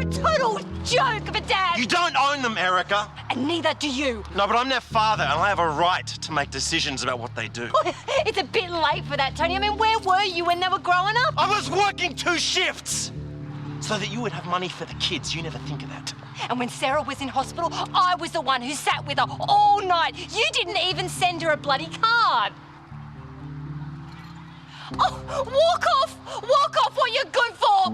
a total joke of a dad. You don't own them, Erica. And neither do you. No, but I'm their father and I have a right to make decisions about what they do. It's a bit late for that, Tony. I mean, where were you when they were growing up? I was working 2 shifts so that you would have money for the kids. You never think of that. And when Sarah was in hospital, I was the one who sat with her all night. You didn't even send her a bloody card. Oh, walk off! Walk off what you're good for!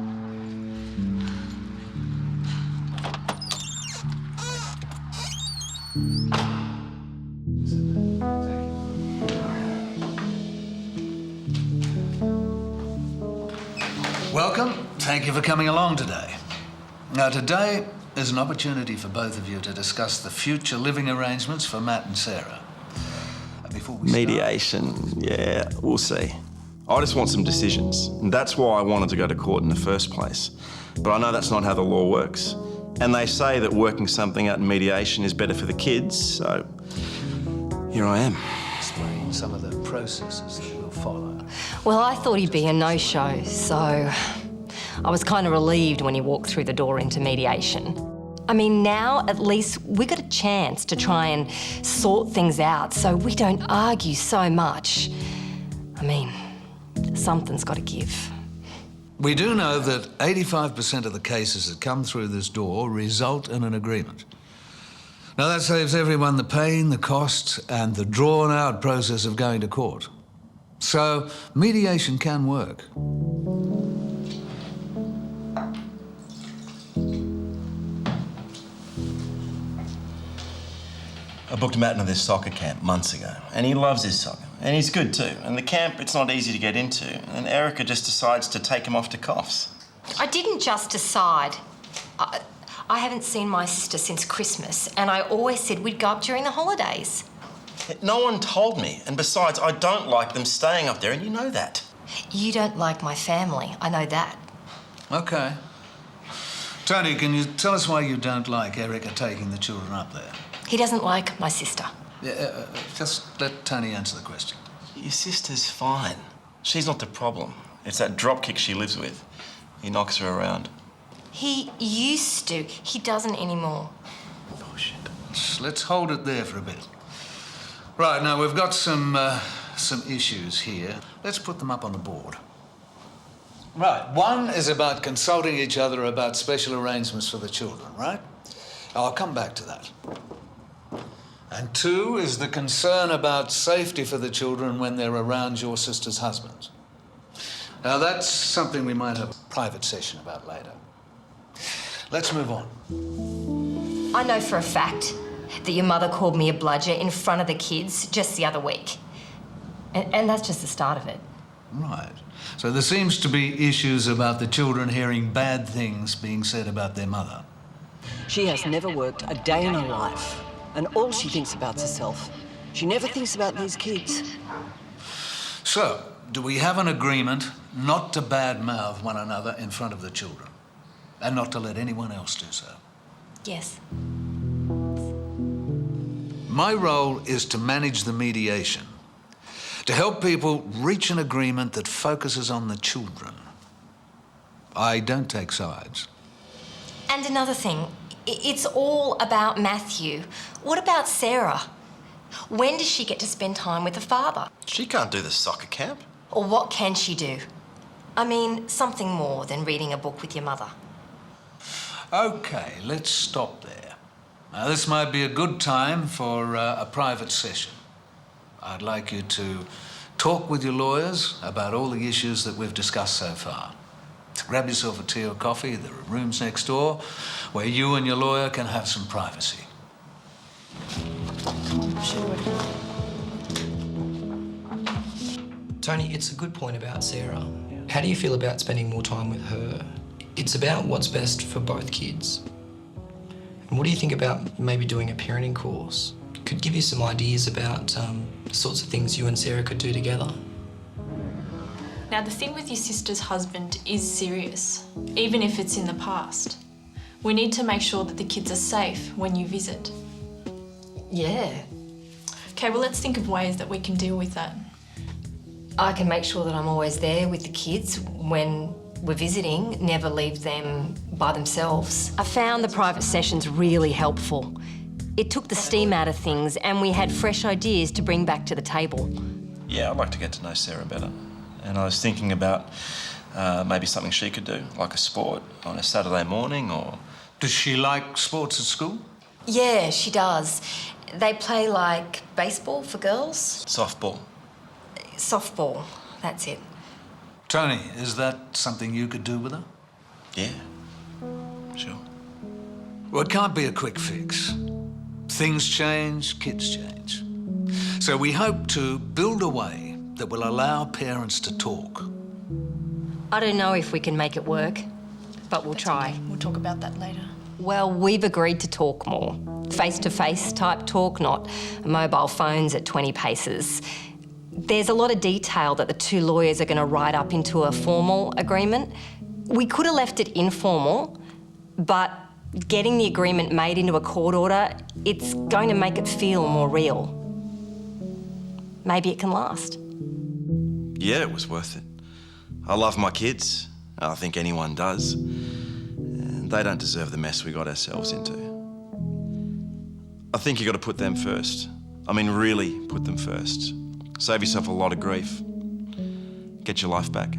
Welcome. Thank you for coming along today. Now, today is an opportunity for both of you to discuss the future living arrangements for Matt and Sarah. Before we Mediation, yeah, we'll see. I just want some decisions, and that's why I wanted to go to court in the first place. But I know that's not how the law works. And they say that working something out in mediation is better for the kids, so here I am. explain some of the processes that will follow. Well, I thought he'd be a no-show, so I was kind of relieved when he walked through the door into mediation. I mean, now at least we got a chance to try and sort things out so we don't argue so much. I mean, something's got to give. We do know that 85% of the cases that come through this door result in an agreement. Now, that saves everyone the pain, the cost, and the drawn-out process of going to court. So, mediation can work. I booked Matt into this soccer camp months ago, and he loves his soccer, and he's good too. And the camp, it's not easy to get into, and Erica just decides to take him off to Coffs. I didn't just decide. I haven't seen my sister since Christmas, and I always said we'd go up during the holidays. No one told me, and besides, I don't like them staying up there, and you know that. You don't like my family, I know that. Okay. Tony, can you tell us why you don't like Erica taking the children up there? He doesn't like my sister. Yeah, just let Tony answer the question. Your sister's fine. She's not the problem. It's that dropkick she lives with. He knocks her around. He used to. He doesn't anymore. Bullshit. Let's hold it there for a bit. Right, now we've got some issues here. Let's put them up on the board. Right, one is about consulting each other about special arrangements for the children, right? I'll come back to that. And two is the concern about safety for the children when they're around your sister's husband. Now, that's something we might have a private session about later. Let's move on. I know for a fact that your mother called me a bludger in front of the kids just the other week. And that's just the start of it. Right. So there seems to be issues about the children hearing bad things being said about their mother. She has never worked a day in her life, and all she thinks about is herself. She never thinks about these kids. So, do we have an agreement not to badmouth one another in front of the children, and not to let anyone else do so? Yes. My role is to manage the mediation, to help people reach an agreement that focuses on the children. I don't take sides. And another thing, it's all about Matthew. What about Sarah? When does she get to spend time with the father? She can't do the soccer camp. Or what can she do? I mean, something more than reading a book with your mother. Okay, let's stop there. Now, this might be a good time for a private session. I'd like you to talk with your lawyers about all the issues that we've discussed so far. Grab yourself a tea or coffee. There are rooms next door where you and your lawyer can have some privacy. Tony, it's a good point about Sarah. How do you feel about spending more time with her? It's about what's best for both kids. And what do you think about maybe doing a parenting course? Could give you some ideas about the sorts of things you and Sarah could do together. Now, the thing with your sister's husband is serious, even if it's in the past. We need to make sure that the kids are safe when you visit. Yeah. Okay, well, let's think of ways that we can deal with that. I can make sure that I'm always there with the kids when we're visiting, never leave them by themselves. I found the private sessions really helpful. It took the steam out of things and we had fresh ideas to bring back to the table. Yeah, I'd like to get to know Sarah better. And I was thinking about maybe something she could do, like a sport on a Saturday morning or... Does she like sports at school? Yeah, she does. They play like baseball for girls. Softball. Softball, that's it. Tony, is that something you could do with her? Yeah, sure. Well, it can't be a quick fix. Things change, kids change. So we hope to build a way that will allow parents to talk. I don't know if we can make it work, but we'll try. Okay. We'll talk about that later. Well, we've agreed to talk more. Face-to-face type talk, not mobile phones at 20 paces. There's a lot of detail that the two lawyers are going to write up into a formal agreement. We could have left it informal, but getting the agreement made into a court order, it's going to make it feel more real. Maybe it can last. Yeah, it was worth it. I love my kids. I think anyone does. And they don't deserve the mess we got ourselves into. I think you got to put them first. I mean, really put them first. Save yourself a lot of grief. Get your life back.